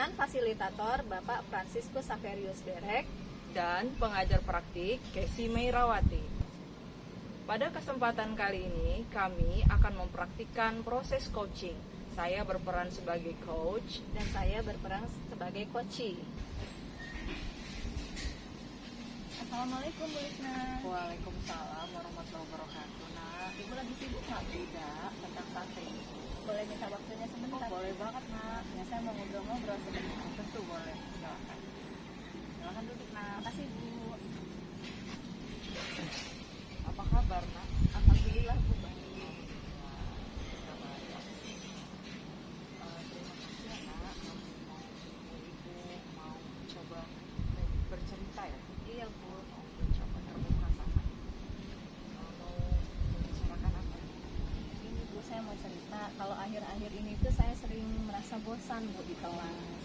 dengan fasilitator Bapak Franciscus Saverius Derek dan pengajar praktik Casey Meirawati. Pada kesempatan kali ini, kami akan mempraktikkan proses coaching. Saya berperan sebagai coach dan saya berperan sebagai coachee. Assalamualaikum Bu Lisna. Waalaikumsalam warahmatullahi wabarakatuh. Nah, Ibu lagi sibuk nggak tidak tentang sate? Boleh minta waktunya sebentar? Boleh banget, Nak. Ya, saya mau ngobrol-ngobrol sebentar. Tentu boleh. Silakan. Silakan duduk, Nak. Makasih Bu. Apa kabar, Nak? Alhamdulillah Bu. Terima kasih ya, Nak. Ibu mau coba bercerita ya? Iya Bu. Coba terbuka sama mau membicarakan apa? Ini Bu, saya mau cerita. Kalau akhir-akhir ini tuh saya sering merasa bosan Bu di kelas.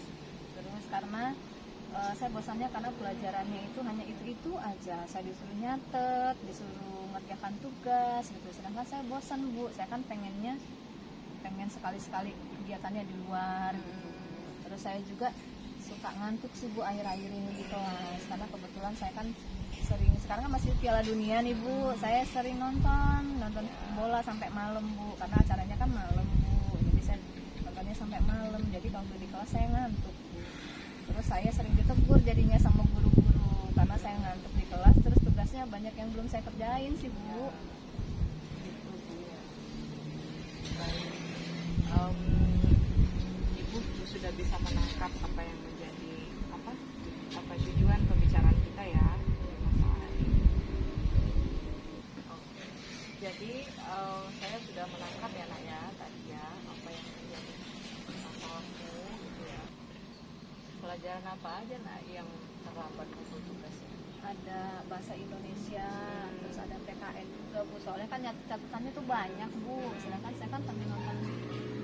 Terus karena saya bosannya karena pelajarannya itu hanya itu aja. Saya disuruh nyatet, disuruh ngerjakan tugas gitu. Sedangkan saya bosan Bu. Saya kan pengen sekali-sekali kegiatannya di luar gitu. Terus saya juga suka ngantuk sih Bu akhir-akhir ini di kelas. Karena kebetulan saya kan sering, sekarang kan masih Piala Dunia nih Bu. Saya sering nonton bola sampai malam Bu. Karena acaranya kan malam Bu. Jadi saya nontonnya sampai malam. Jadi kalau di kelas saya ngantuk Bu. Terus saya sering ditegur jadinya sama guru-guru karena saya ngantuk di kelas. Terus tugasnya banyak yang belum saya kerjain sih Bu. Gitu Bu ya. Baik. Ibu sudah bisa menangkap apa yang menjadi apa tujuan pembicaraan kita ya masalah ini. Oke. Jadi saya sudah menangkap ya Nak ya tadi ya apa yang menjadi masalahmu gitu ya. Pelajaran apa aja Nak yang terlambat untuk tugasnya? Ada bahasa Indonesia, terus ada PKN juga Bu. Soalnya kan catatannya tuh banyak Bu. Sedangkan saya kan sambil nonton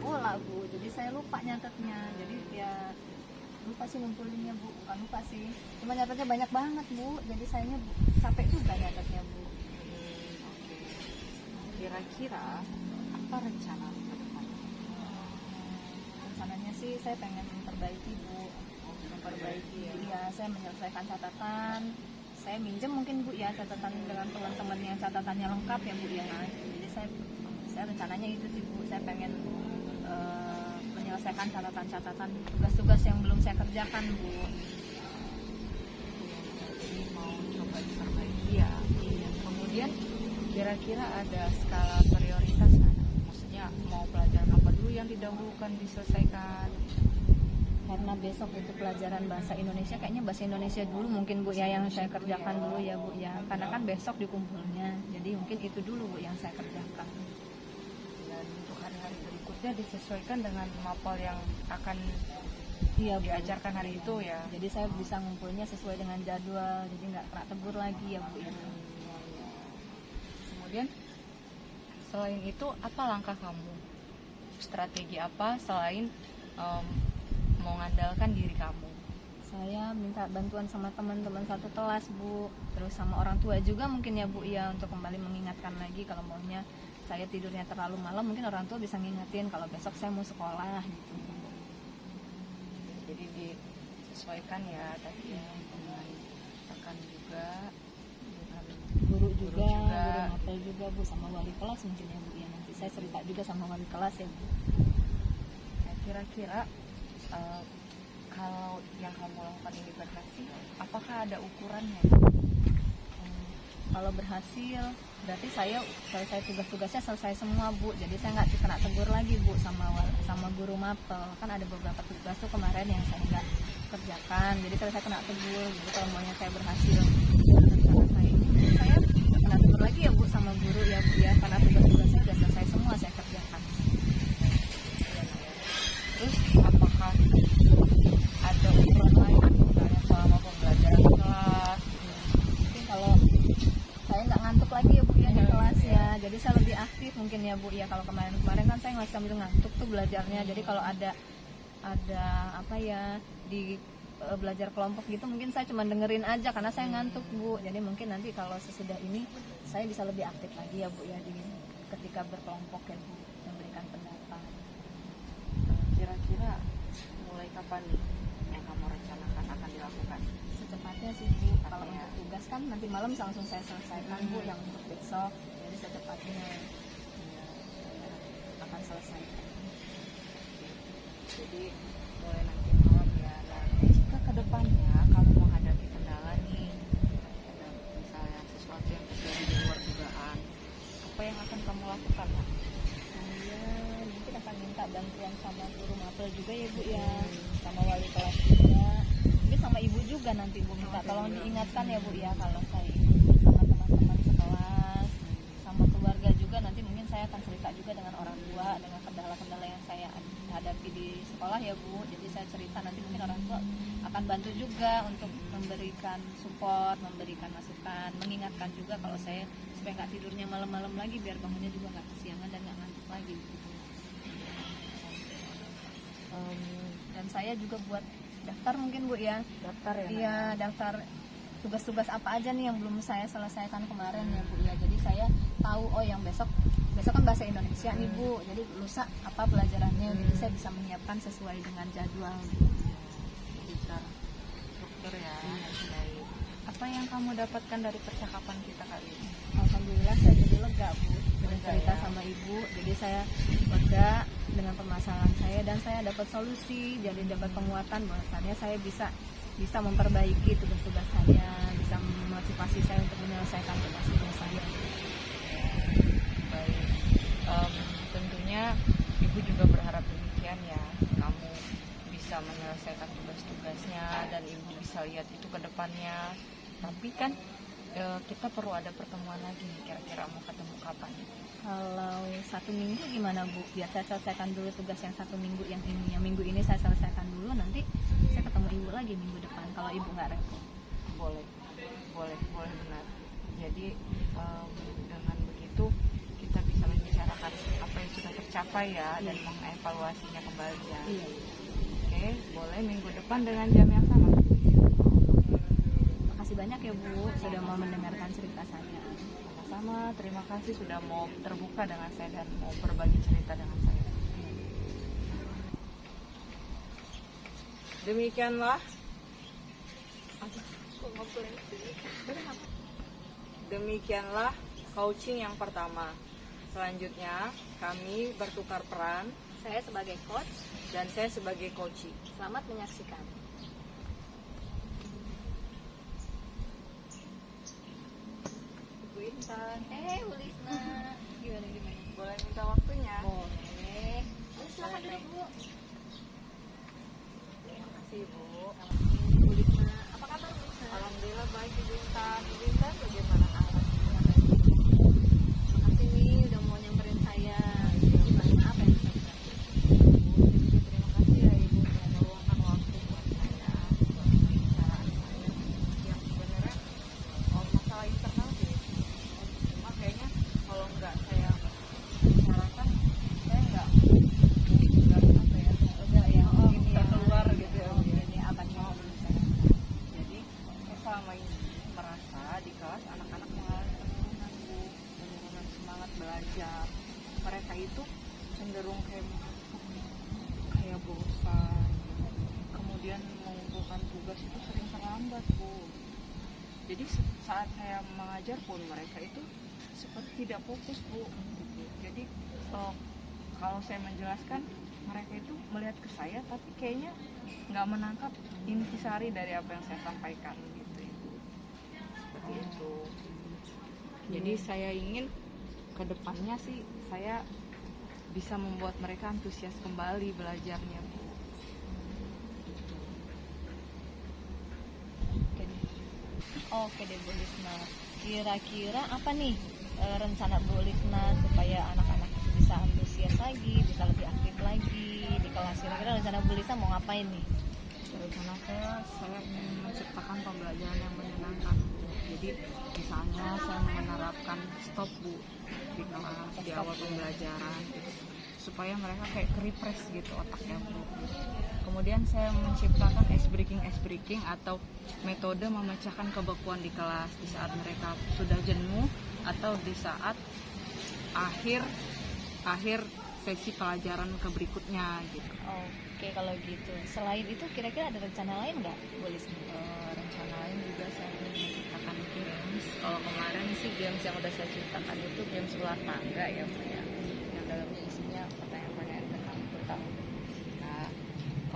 bola Bu. Jadi saya lupa nyatetnya. Jadi ya lupa sih ngumpulinnya Bu. Bukan lupa sih. Cuma nyatetnya banyak banget Bu. Jadi sayangnya capek juga nyatetnya Bu. Oke. Kira-kira apa rencana ke depan? Rencananya sih saya pengen memperbaiki Bu. Memperbaiki ya. Iya, saya menyelesaikan catatan. Saya minjem mungkin Bu ya catatan dengan teman-teman yang catatannya lengkap ya Bu ya. Jadi saya rencananya itu sih Bu. Saya pengen menyelesaikan catatan-catatan tugas-tugas yang belum saya kerjakan Bu. Jadi mau coba diperbaiki ya. Kemudian kira-kira ada skala prioritas kan? Maksudnya mau pelajaran apa dulu yang didahulukan diselesaikan? Karena besok itu pelajaran bahasa Indonesia, kayaknya bahasa Indonesia dulu mungkin Bu ya yang saya kerjakan dulu ya Bu ya. Karena kan besok dikumpulnya. Jadi mungkin itu dulu Bu yang saya kerjakan. Dan untuk hari-hari berikutnya disesuaikan dengan mapel yang akan Iya Bu. diajarkan hari itu ya. Jadi saya bisa ngumpulnya sesuai dengan jadwal. Jadi nggak kena tegur lagi ya Bu ya. Kemudian selain itu apa langkah kamu? Strategi apa selain mengandalkan diri kamu? Saya minta bantuan sama teman-teman satu kelas Bu. Terus sama orang tua juga mungkin ya Bu ya, untuk kembali mengingatkan lagi kalau maunya saya tidurnya terlalu malam, mungkin orang tua bisa ngingetin kalau besok saya mau sekolah gitu. Jadi disesuaikan ya tadi ya dengan rekan juga, dengan Guru juga, guru juga. mapel juga Bu, sama wali kelas mungkin ya Bu ya. Nanti saya cerita juga sama wali kelas ya Bu. Nah, kira-kira kalau yang kamu lakukan ini berhasil, apakah ada ukurannya? Kalau berhasil berarti saya selesai tugas-tugasnya selesai semua Bu. Jadi saya nggak kena tegur lagi Bu sama guru mapel. Kan ada beberapa tugas tuh kemarin yang saya nggak kerjakan. Jadi kalau saya kena tegur, jadi kalau maunya saya berhasil rencana saya ini, saya nggak kena tegur lagi ya Bu sama guru ya Bu ya. Karena tugas-tugasnya sudah selesai semua saya kerjakan. Terus apakah ada ukuran lain misalnya selama pembelajaran kelas? Mungkin kalau saya nggak ngantuk lagi ya Bu ya di kelas ya. Jadi saya lebih aktif mungkin ya Bu ya. Kalau kemarin kan saya nggak sambil ngantuk tuh belajarnya. Jadi kalau ada apa ya di belajar kelompok gitu mungkin saya cuma dengerin aja karena saya ngantuk Bu. Jadi mungkin nanti kalau sesudah ini saya bisa lebih aktif lagi ya Bu ya ketika berkelompok ya Bu, memberikan pendapat. Kira-kira mulai kapan nih sih Bu. Kalau Iya. untuk tugas kan nanti malam langsung saya selesaikan Bu, yang untuk besok. Jadi secepatnya saya akan selesaikan. Jadi mulai nanti malam ya. Dan jika kedepannya kamu menghadapi kendala nih, ada misalnya sesuatu yang terjadi di luar dugaan, apa yang akan kamu lakukan, Nak? Saya mungkin akan minta bantuan sama guru mapel juga ya Bu ya, sama wali kelas juga, mungkin sama ibu juga nanti Bu, minta tolong diingatkan ya Bu ya, kalau saya sama teman-teman sekelas, sama keluarga juga, nanti mungkin saya akan cerita juga dengan orang tua dengan kendala-kendala yang saya hadapi di sekolah ya Bu. Jadi saya cerita, nanti mungkin orang tua akan bantu juga untuk memberikan support, memberikan masukan, mengingatkan juga kalau saya supaya nggak tidurnya malam-malam lagi, biar bangunnya juga nggak kesiangan dan nggak ngantuk lagi gitu. Dan saya juga buat daftar mungkin Bu ya. Daftar ya? Iya, daftar tugas-tugas apa aja nih yang belum saya selesaikan kemarin ya Bu ya. Jadi saya tahu, oh yang besok kan bahasa Indonesia nih Bu. Jadi lusa apa pelajarannya. Jadi saya bisa menyiapkan sesuai dengan jadwal. Jadi struktur ya. Baik. Apa yang kamu dapatkan dari percakapan kita kali ini? Alhamdulillah saya jadi lega Bu. Sudah Lega, cerita ya? sama Ibu. Jadi saya lega dengan permasalahan saya dan saya dapat solusi. Jadi dapat penguatan bahwasannya saya bisa memperbaiki tugas-tugas saya, bisa memotivasi saya untuk menyelesaikan tugas-tugas saya. Baik. Tentunya Ibu juga berharap demikian ya, kamu bisa menyelesaikan tugas-tugasnya dan Ibu bisa lihat itu ke depannya. Tapi kan kita perlu ada pertemuan lagi nih, kira-kira mau ketemu kapan? Kalau 1 minggu gimana Bu? Biar saya selesaikan dulu tugas yang 1 minggu yang ini. Yang minggu ini saya selesaikan dulu, nanti saya ketemu Ibu lagi minggu depan kalau Ibu nggak repot. Boleh benar. Jadi dengan begitu kita bisa membicarakan apa yang sudah tercapai ya, dan mengevaluasinya kembali ya. Iya. Oke, boleh minggu depan dengan jam yang sama. Makasih banyak ya Bu sudah mau mendengarkan cerita saya. Sama, terima kasih sudah mau terbuka dengan saya dan mau berbagi cerita dengan saya. Demikianlah coaching yang pertama. Selanjutnya kami bertukar peran, Saya sebagai coach, dan saya sebagai coaching. selamat menyaksikan. Bu Intan, Bu Lisna, gimana? boleh minta waktunya? Boleh. Silakan duduk Bu. Terima kasih Bu. Bu Lisna, apa kabar Bu Lisna? Alhamdulillah baik Bu Intan. Bu Intan bagaimana kabarnya? Makasih nih udah mau nyamperin saya. Gimana, apa yang bisa saya bantu? Terima kasih ya Ibu sudah meluangkan waktu buat saya, buat pembicaraan saya yang sebenarnya masalah internal sih. Cuma kayaknya kalau nggak saya bicarakan, saya nggak apa ya, Udah ya, ini ya, keluar gitu ya. Ini apa nih yang belum saya Jadi saya selama ini merasa di kelas anak-anak mengalami penurunan semangat belajar. Mereka itu cenderung kayak bosan. Kemudian mengumpulkan tugas itu sering terlambat Bu. Jadi saat saya mengajar pun mereka itu seperti tidak fokus Bu. Jadi kalau saya menjelaskan, mereka itu melihat ke saya tapi kayaknya nggak menangkap intisari dari apa yang saya sampaikan gitu Ibu. Seperti itu. Jadi saya ingin kedepannya sih saya bisa membuat mereka antusias kembali belajarnya Bu. Oke deh Bu Lisna. Kira-kira apa nih rencana Bu Lisna supaya anak-anak bisa antusias lagi, bisa lebih aktif lagi di kelas? Kira-kira rencana Bu Lisna mau ngapain nih? Rencana saya ingin menciptakan pembelajaran yang menyenangkan. Jadi misalnya saya menerapkan stop Bu di kelas di awal pembelajaran gitu, supaya mereka kayak refresh gitu otaknya Bu. Kemudian saya menciptakan ice breaking atau metode memecahkan kebekuan di kelas di saat mereka sudah jenuh atau di saat akhir sesi pelajaran ke berikutnya gitu. Oke Oke, kalau gitu. Selain itu kira-kira ada rencana lain nggak, Bu Lisna? Rencana lain juga saya ingin menciptakan games. Kalau kemarin sih games yang udah saya ciptakan itu games ular tangga ya Bu ya, yang dalam isinya pertanyaan-pertanyaan tentang nah,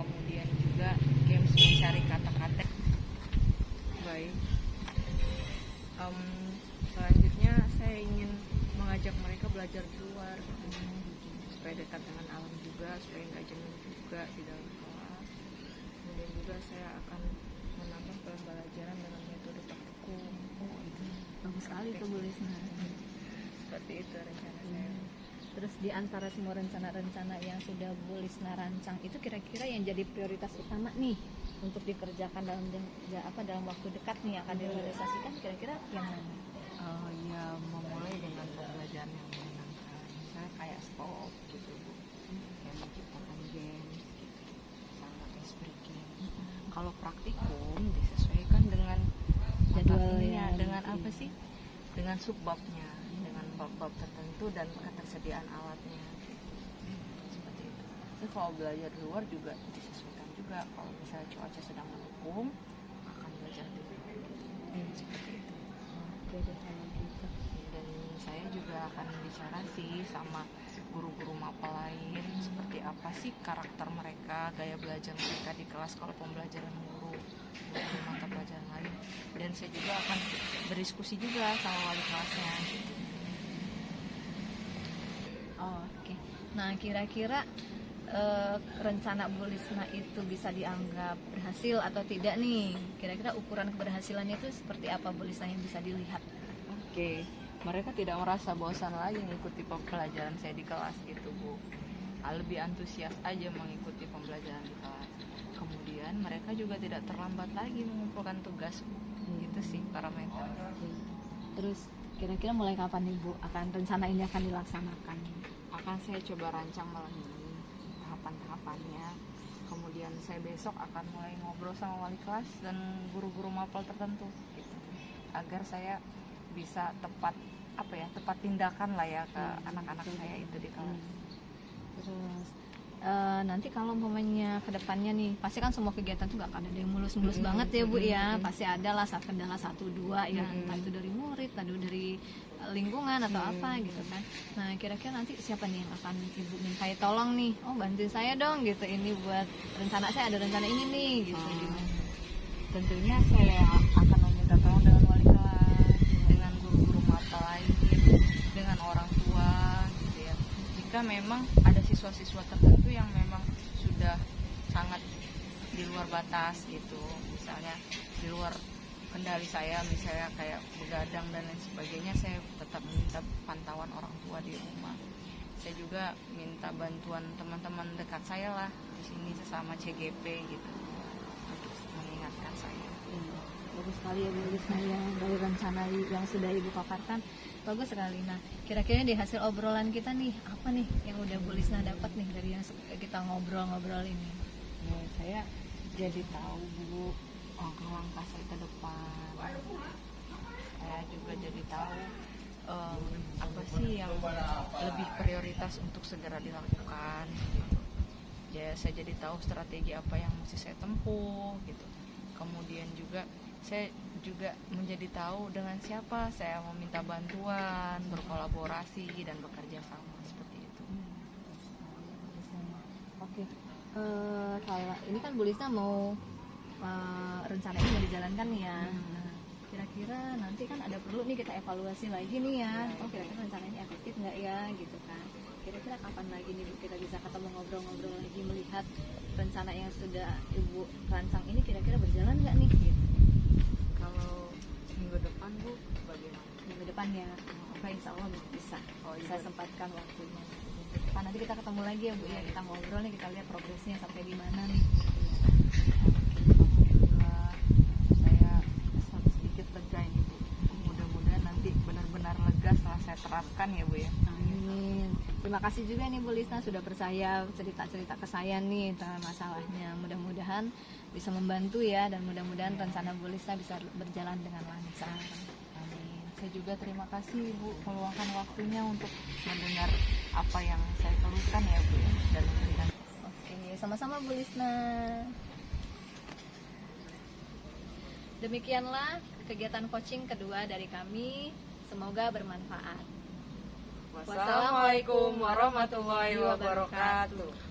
kemudian juga games mencari kata-kata. Baik. Selanjutnya saya ingin mengajak mereka belajar di luar, supaya dekat dengan alam juga, supaya nggak jenuh juga di dalam kelas. Kemudian juga saya akan menambah pembelajaran dengan metode praktikum. Bagus sekali tuh, Bu Lisna. Seperti itu rencana saya. Terus di antara semua rencana-rencana yang sudah Bu Lisna rancang itu kira-kira yang jadi prioritas utama nih untuk dikerjakan dalam waktu dekat nih akan direalisasikan, kira-kira yang mana? Ya memulai dengan pembelajaran yang menyenangkan, misalnya kayak stop gitu Bu, kayak menciptakan games sama ice breaking. Kalau praktikum disesuaikan dengan Jadwalnya, dengan gitu. apa sih, dengan subbabnya, dengan bab-bab tertentu dan ketersediaan alatnya, seperti itu. Tapi kalau belajar di luar juga disesuaikan juga, kalau misalnya cuaca sedang mendukung akan belajar di luar, seperti itu. Oke deh, kalau gitu. Dan saya juga akan bicara sih sama guru-guru mapel lain, seperti apa sih karakter mereka, gaya belajar mereka di kelas kalau pembelajaran guru mata pelajaran lain. Dan saya juga akan berdiskusi juga sama wali kelasnya gitu. Oke. Nah, kira-kira rencana Bu Lisna itu bisa dianggap berhasil atau tidak nih? Kira-kira ukuran keberhasilannya itu seperti apa, Bu Lisna, yang bisa dilihat? Oke, mereka tidak merasa bosan lagi mengikuti pembelajaran saya di kelas gitu Bu. Lebih antusias aja mengikuti pembelajaran di kelas. Kemudian mereka juga tidak terlambat lagi mengumpulkan tugas Bu. Itu sih parameter. Terus kira-kira mulai kapan nih Bu rencana ini akan dilaksanakan? Akan saya coba rancang malam ini tahapan-tahapannya. Kemudian saya besok akan mulai ngobrol sama wali kelas dan guru-guru mapel tertentu gitu. Agar saya bisa tepat tindakan lah ya ke anak-anak saya itu di kelas. Terus nanti kalau umpamanya ke depannya nih, pasti kan semua kegiatan tuh gak akan ada yang mulus-mulus banget ya Bu ya. Pasti ada lah kendala 1-2 ya, entah itu dari murid, entah itu dari lingkungan atau apa gitu kan. Nah, kira-kira nanti siapa nih yang akan Ibu mintai tolong nih? Oh, bantuin saya dong gitu, ini buat rencana saya, ada rencana ini nih gitu. Gimana? Tentunya saya akan meminta tolong dengan wali kelas, dengan guru-guru mata lain, dengan orang tua gitu ya. Jika memang ada siswa-siswa tertentu yang memang sudah sangat di luar batas gitu, misalnya di luar kendali saya, misalnya kayak begadang dan lain sebagainya, saya tetap minta pantauan orang tua di rumah. Saya juga minta bantuan teman-teman dekat saya lah di sini sesama CGP gitu untuk mengingatkan saya. Bagus sekali ya Bu Lisna, yang dari rencana yang sudah Ibu paparkan bagus sekali. Nah, kira-kira di hasil obrolan kita nih, apa nih yang udah Bu Lisna dapat nih dari yang kita ngobrol-ngobrol ini? Saya jadi tahu Bu langkah-langkah saya ke depan. Saya juga jadi tahu apa sih yang lebih prioritas untuk segera dilakukan gitu. Ya, saya jadi tahu strategi apa yang mesti saya tempuh gitu. Kemudian juga saya juga menjadi tahu dengan siapa saya meminta bantuan, berkolaborasi dan bekerja sama seperti itu. Oke. Kalau ini kan Bu Lisna mau rencana ini mau dijalankan nih ya. Nah, kira-kira nanti kan ada perlu nih kita evaluasi lagi nih ya. Oh, kira-kira rencana ini efektif nggak ya gitu kan. Kira-kira kapan lagi nih Bu kita bisa ketemu ngobrol-ngobrol lagi, melihat rencana yang sudah Ibu rancang ini kira-kira berjalan nggak nih gitu. Kalau minggu depan Bu bagaimana? Minggu depan ya. Oke, insya Allah bisa. Saya sempatkan waktunya. Depan nanti kita ketemu lagi ya Bu ya, kita ngobrol nih, kita lihat progresnya sampai di mana nih. Alhamdulillah, saya sedikit lega ini Bu. Mudah-mudahan nanti benar-benar lega setelah saya terapkan ya Bu ya. Amin. Terima kasih juga nih Bu Lisna sudah percaya cerita-cerita ke saya nih tentang masalahnya. Mudah-mudahan bisa membantu ya, dan mudah-mudahan rencana Bu Lisna bisa berjalan dengan lancar. Amin. Saya juga terima kasih Bu meluangkan waktunya untuk mendengar apa yang saya keluhkan ya Bu ya, dan memberikan. Oke, sama-sama. Sama-sama Bu Lisna. Demikianlah kegiatan coaching kedua dari kami. Semoga bermanfaat. Wassalamualaikum warahmatullahi wabarakatuh.